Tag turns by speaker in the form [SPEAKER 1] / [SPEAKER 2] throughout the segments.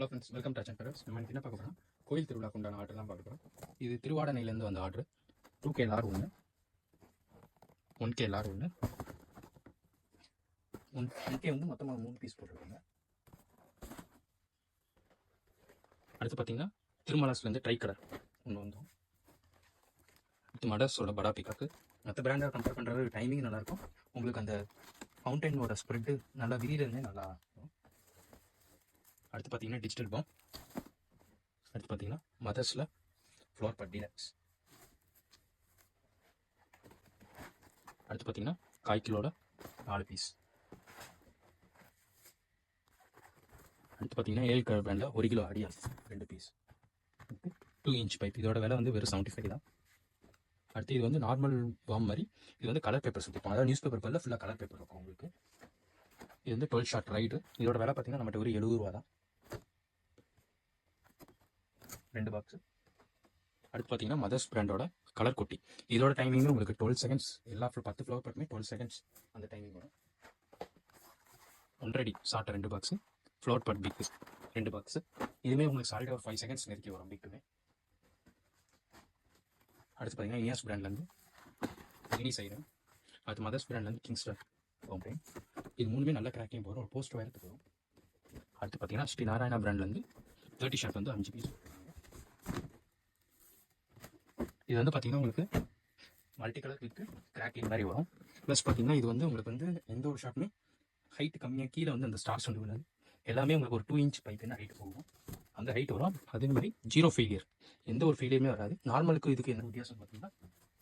[SPEAKER 1] Hello friends, welcome to அச்சன் ஃபெரர்ஸ். நம்ம என்ன பார்க்க போகிறோம், கோயில் திருவிழாக்கு உண்டான ஆர்டர் தான் பார்க்க போகிறோம். இது திருவாடனையிலேருந்து வந்த ஆர்டர். 2K லார் ஒன்று, 1K லார் ஒன்று, 1K வந்து மொத்தமாக 3 பீஸ் போட்டிருக்காங்க. அடுத்து பார்த்தீங்கன்னா திருமலாஸ்லேருந்து ட்ரை கலர் ஒன்று வந்தோம். அடுத்து மடர்ஸோட படா பிக்காக்கு. மற்ற பிராண்டை கம்பேர் பண்ணுறது டைமிங் நல்லாயிருக்கும். உங்களுக்கு அந்த ஃபவுண்டனோட ஸ்ப்ரெட்டு நல்லா விரியிறதுமே நல்லா இருக்கும். அடுத்து பார்த்தீங்கன்னா டிஜிட்டல் பாம். அடுத்து பார்த்தீங்கன்னா மதர்ஸில் ஃப்ளோர் பட் டீலக்ஸ். அடுத்து பார்த்தீங்கன்னா காய்கிலோட 4 பீஸ். அடுத்து பார்த்தீங்கன்னா ஏழு கலர் பிராண்டில் 1 கிலோ அடியா 2 பீஸ். 2 inch pipe. இதோட விலை வந்து வெறும் 75 தான். அடுத்து இது வந்து நார்மல் பாம் மாதிரி. இது வந்து கலர் பேப்பர் சுற்றிப்போம். அதாவது நியூஸ் பேப்பர் பதில் ஃபுல்லாக கலர் பேப்பர் இருக்கும் உங்களுக்கு. இது வந்து 12 ஷார்ட் ரைடு. இதோட விலை பார்த்தீங்கன்னா நம்மகிட்ட ஒரு 70 ரூபா தான், 2 பாக்ஸு. அடுத்து பார்த்தீங்கன்னா மதர்ஸ் பிராண்டோட கலர் கொட்டி. இதோட டைமிங் உங்களுக்கு 12 செகண்ட்ஸ். எல்லா 10 ஃப்ளவர் பட்டுமே 12 செகண்ட்ஸ் அந்த டைமிங் வரும். 1.5 ஷார்ட் 2 பாக்ஸு. ஃப்ளவர் பட் பிக்கு 2 பாக்ஸு. இதுவுமே உங்களுக்கு சாலிடாக ஒரு 5 செகண்ட்ஸ் நெருக்கி வரும் பிக்குமே. அடுத்து பார்த்தீங்கன்னா இனியாஸ் பிராண்ட்லேருந்து மினி சைரன். அடுத்து மதர்ஸ் பிராண்ட்லேருந்து கிங்ஸ்டர் ஃபவுண்டைன். இது மூணுமே நல்ல கிராக்கிங் போகும், ஒரு போஸ்ட் வயரத்துக்கு வரும். அடுத்து பார்த்தீங்கன்னா ஸ்ரீ நாராயணா பிராண்ட்லேருந்து 30 ஷார்ட் வந்து 5 பீஸ். இது வந்து பார்த்தீங்கன்னா உங்களுக்கு மல்டி கலர் வித்து கிராக்கிங் மாதிரி வரும். ப்ளஸ் பார்த்தீங்கன்னா இது வந்து உங்களுக்கு வந்து எந்த ஒரு ஷாட்டுமே ஹைட் கம்மியாக கீழே வந்து அந்த ஸ்டார்ஸ் வந்து விடாது. எல்லாமே உங்களுக்கு ஒரு 2 இன்ச் பைப் என்ன ஹைட் போகும், அந்த ஹைட் வரும். அதே மாதிரி 0 ஃபெயிலியர், எந்த ஒரு ஃபெயிலியருமே வராது. நார்மலுக்கு இதுக்கு என்ன வித்தியாசம் பார்த்தீங்கன்னா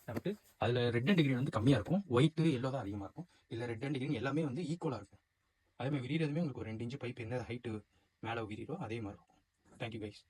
[SPEAKER 1] நமக்கு அதில் ரெட் அண்ட் கிரீன் வந்து கம்மியாக இருக்கும், ஒயிட்டு எல்லோ தான் அதிகமாக இருக்கும். இதில் ரெட் அண்ட் கிரீன் எல்லாமே வந்து ஈக்குவலாக இருக்கும். அதே மாதிரி விரிகிறதுமே உங்களுக்கு ஒரு 2 இன்ச் பைப் என்ன ஹைட்டு மேலே விரிகிறோ அதே மாதிரி இருக்கும். Thank you guys.